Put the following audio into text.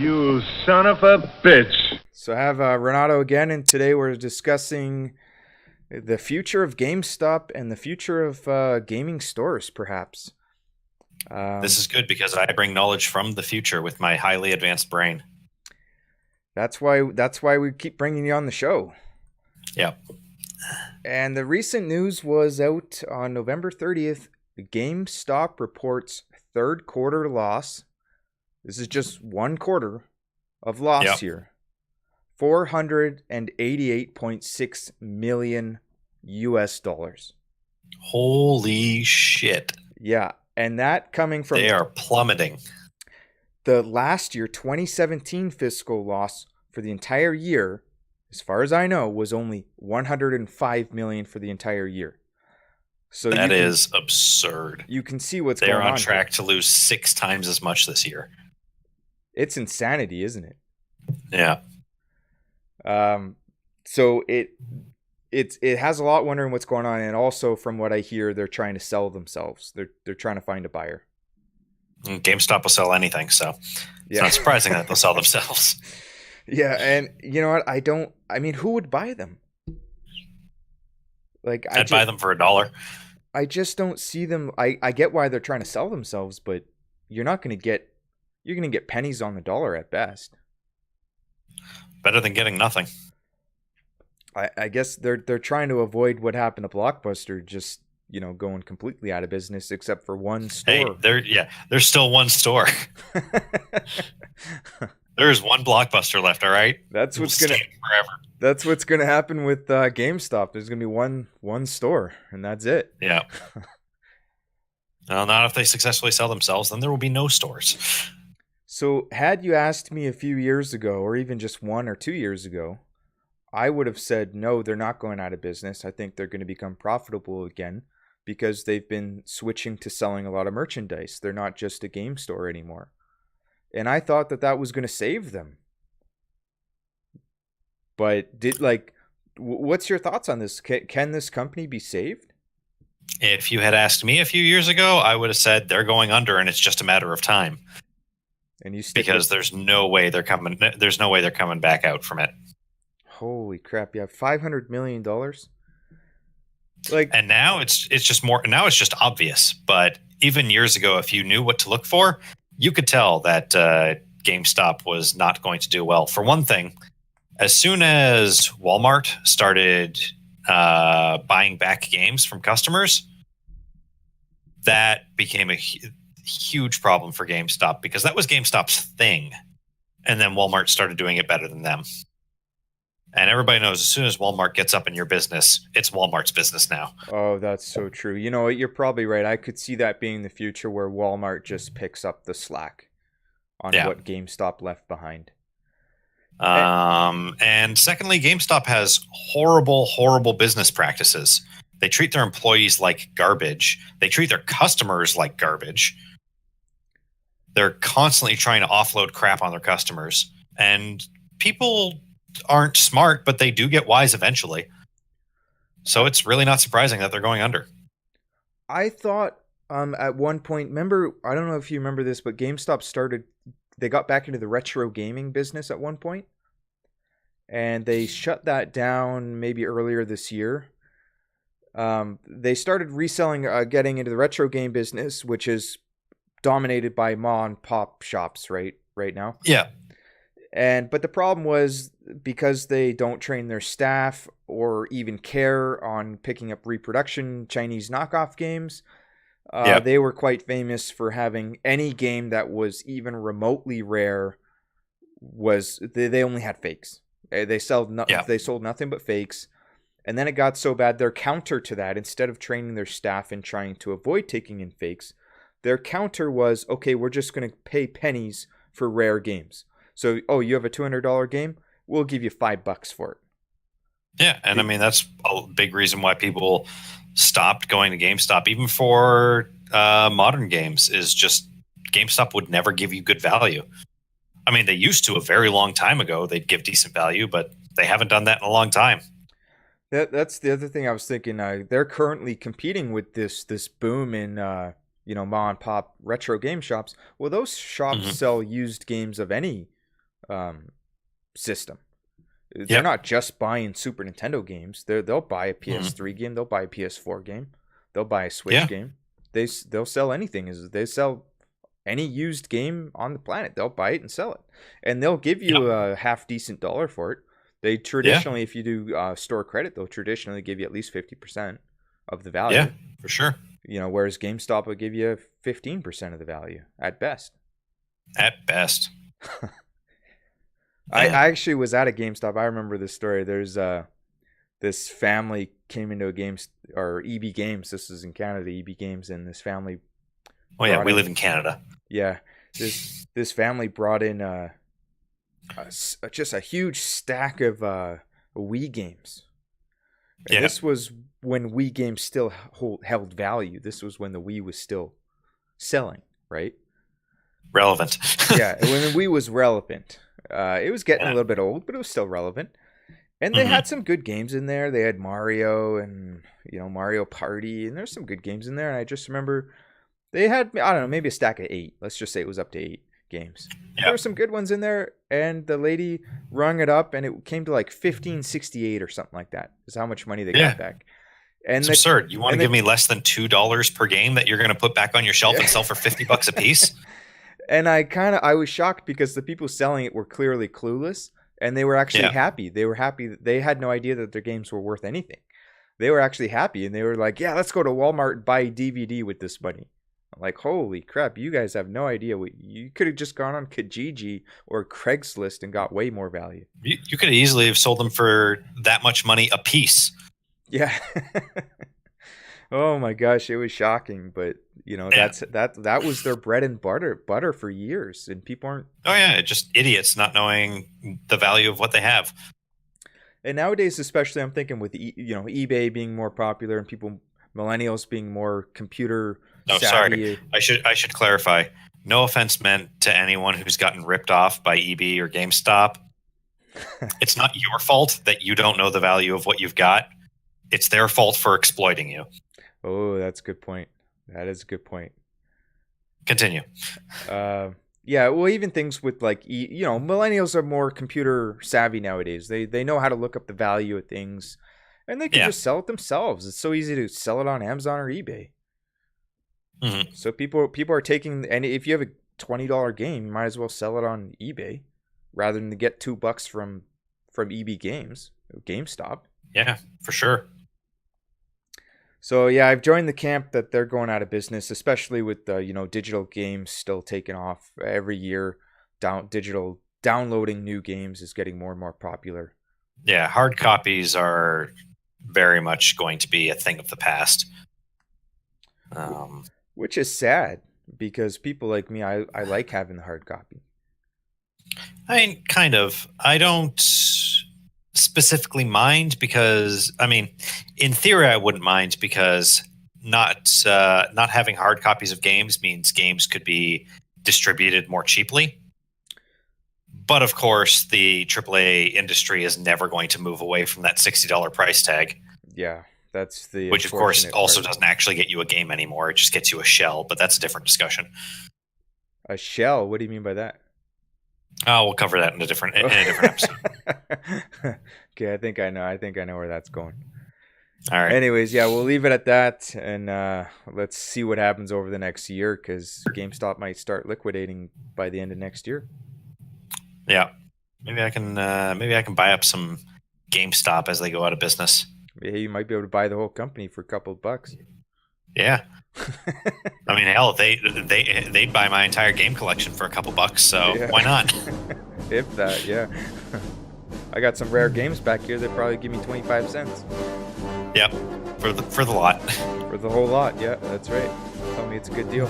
You son of a bitch. So I have Renato again, and today we're discussing the future of GameStop and the future of gaming stores, perhaps. This is good because I bring knowledge from the future with my highly advanced brain. That's why we keep bringing you on the show. Yep. And the recent news was out on November 30th. GameStop reports third quarter loss. This is just one quarter of loss here. $488.6 million US dollars. Holy shit. Yeah, and that coming from They are plummeting. the last year 2017 fiscal loss for the entire year, as far as I know, was only $105 million for the entire year. So that is absurd. You can see what's going on. They're on track to lose 6 times as much this year. It's insanity, isn't it? Yeah. So it has a lot wondering what's going on, and also from what I hear, they're trying to sell themselves. They're trying to find a buyer. GameStop will sell anything, so it's not surprising that they'll sell themselves. Yeah, and you know what? I mean, who would buy them? Like, I'd buy them for $1. I just don't see them. I get why they're trying to sell themselves, but you're going to get pennies on the dollar at best. Better than getting nothing. I guess they're trying to avoid what happened to Blockbuster, just going completely out of business, except for one store. Hey, there's still one store. There's one Blockbuster left. All right, that's what's gonna forever. That's what's gonna happen with GameStop. There's gonna be one store, and that's it. Yeah. Well, not if they successfully sell themselves. Then there will be no stores. So, had you asked me a few years ago, or even just 1 or 2 years ago, I would have said, no, they're not going out of business. I think they're going to become profitable again because they've been switching to selling a lot of merchandise. They're not just a game store anymore. And I thought that was going to save them. But what's your thoughts on this? Can this company be saved? If you had asked me a few years ago, I would have said they're going under and it's just a matter of time. And because there's no way they're coming back out from it. Holy crap! You have $500 million. And now it's just more. Now it's just obvious. But even years ago, if you knew what to look for, you could tell that GameStop was not going to do well. For one thing, as soon as Walmart started buying back games from customers, that became a huge problem for GameStop because that was GameStop's thing. And then Walmart started doing it better than them. And everybody knows as soon as Walmart gets up in your business, it's Walmart's business now. Oh, that's so true. You know what? You're probably right. I could see that being the future where Walmart just picks up the slack on what GameStop left behind. And secondly, GameStop has horrible, horrible business practices. They treat their employees like garbage. They treat their customers like garbage. They're constantly trying to offload crap on their customers. And people aren't smart, but they do get wise eventually. So it's really not surprising that they're going under. I thought at one point, I don't know if you remember this, but GameStop they got back into the retro gaming business at one point. And they shut that down maybe earlier this year. They started reselling, getting into the retro game business, which is dominated by mom and pop shops right now. Yeah. But the problem was because they don't train their staff or even care on picking up reproduction Chinese knockoff games. They were quite famous for having any game that was even remotely rare they only had fakes. They sold nothing but fakes. And then it got so bad, their counter to that, instead of training their staff and trying to avoid taking in fakes, their counter was, okay, we're just going to pay pennies for rare games. So, you have a $200 game? We'll give you $5 for it. Yeah, and I mean, that's a big reason why people stopped going to GameStop, even for modern games, is just GameStop would never give you good value. I mean, they used to a very long time ago. They'd give decent value, but they haven't done that in a long time. That's the other thing I was thinking. They're currently competing with this boom in mom and pop retro game shops. Well, those shops sell used games of any system. They're not just buying Super Nintendo games. They'll buy a PS3 game. They'll buy a PS4 game. They'll buy a Switch game. They'll sell anything. They sell any used game on the planet. They'll buy it and sell it, and they'll give you a half decent dollar for it. They traditionally, if you do store credit, they'll traditionally give you at least 50% of the value. Yeah, for sure. Whereas GameStop will give you 15% of the value at best. At best. I actually was at a GameStop. I remember this story. There's this family came into or EB Games. This is in Canada, EB Games, and this family. Oh yeah, we live in Canada. Yeah, this family brought in just a huge stack of Wii games. And this was when Wii games still held value. This was when the Wii was still selling, right? Relevant. Yeah, when the Wii was relevant. It was getting a little bit old, but it was still relevant. And they had some good games in there. They had Mario and Mario Party, and there's some good games in there. And I just remember they had, I don't know, maybe a stack of 8. Let's just say it was up to 8 games. Yeah. There were some good ones in there, and the lady rung it up, and it came to like $15.68 or something like that. Is how much money they got back. And it's absurd. You want to give me less than $2 per game that you're going to put back on your shelf and sell for $50 a piece? And I was shocked because the people selling it were clearly clueless, and they were actually happy. They were happy. They had no idea that their games were worth anything. They were actually happy, and they were like, "Yeah, let's go to Walmart and buy a DVD with this money." I'm like, holy crap! You guys have no idea. You could have just gone on Kijiji or Craigslist and got way more value. You could easily have sold them for that much money a piece. Yeah. Oh my gosh, it was shocking, but that was their bread and butter for years, and people aren't. Oh yeah, just idiots not knowing the value of what they have. And nowadays, especially, I'm thinking with eBay being more popular and millennials being more computer savvy. Sorry, I should clarify. No offense meant to anyone who's gotten ripped off by eBay or GameStop. It's not your fault that you don't know the value of what you've got. It's their fault for exploiting you. Oh, that's a good point. That is a good point. Continue. Yeah, well, even things with like, millennials are more computer savvy nowadays. They know how to look up the value of things, and they can just sell it themselves. It's so easy to sell it on Amazon or eBay. Mm-hmm. So people are taking, and if you have a $20 game, you might as well sell it on eBay rather than to get $2 from EB Games, GameStop. Yeah, for sure. So yeah, I've joined the camp that they're going out of business, especially with digital games still taking off every year. Digital downloading new games is getting more and more popular. Yeah, hard copies are very much going to be a thing of the past. Which is sad because people like me, I like having the hard copy. I mean, kind of. I don't specifically mind because, I mean, in theory, I wouldn't mind because not having hard copies of games means games could be distributed more cheaply. But of course, the AAA industry is never going to move away from that $60 price tag. Yeah, that's the which of course also doesn't actually get you a game anymore. It just gets you a shell, but that's a different discussion. A shell? What do you mean by that? Oh, we'll cover that in a different episode. Okay, I think I know where that's going. All right. Anyways, yeah, we'll leave it at that, and let's see what happens over the next year because GameStop might start liquidating by the end of next year. Yeah, maybe I can buy up some GameStop as they go out of business. Yeah, you might be able to buy the whole company for a couple of bucks. Yeah. I mean, hell, they'd buy my entire game collection for a couple bucks, so why not? If that, yeah. I got some rare games back here. They'd probably give me 25 cents. Yep, for the lot. For the whole lot, yeah, that's right. Tell me it's a good deal.